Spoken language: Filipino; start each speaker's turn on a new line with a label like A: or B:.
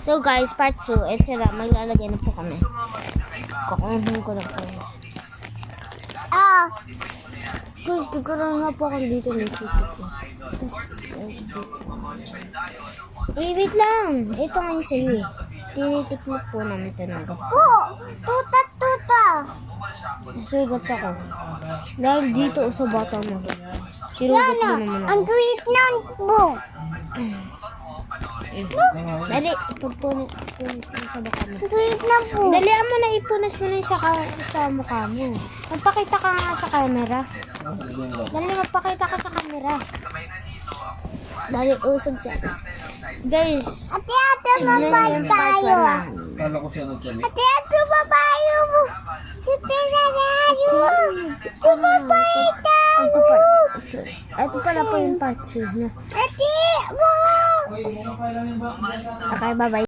A: So guys, part 2. Ito na, maglalagay na po kami. Kukunin ko na po. Guys, nagkaroon nga po ako dito ng suti ko. Wait lang. Ito nga yung sa'yo eh. Tinitiklop po namin talaga.
B: Tuta.
A: Nasugat ako. Dahil dito sa bata mo. Sinugat mo naman ako.
B: Ang tuwik ng po.
A: Dali, pagpunas mo sa baka mo.
B: Tuwik ng po.
A: Dali mo na ipunas mo na yung sa mukha mo. Magpakita ka nga sa camera. Dali, magpakita ka sa camera. Dali, usog siya. Guys,
B: Ate,
A: tignan niyo yung part 1 namin.
C: Kala ko siya nagsabi.
B: Ate, babayo mo. Tita na tayo. Babayo tayo.
A: Ito pala po yung part 2 na.
B: Ate, mo.
A: Okay, bye-bye.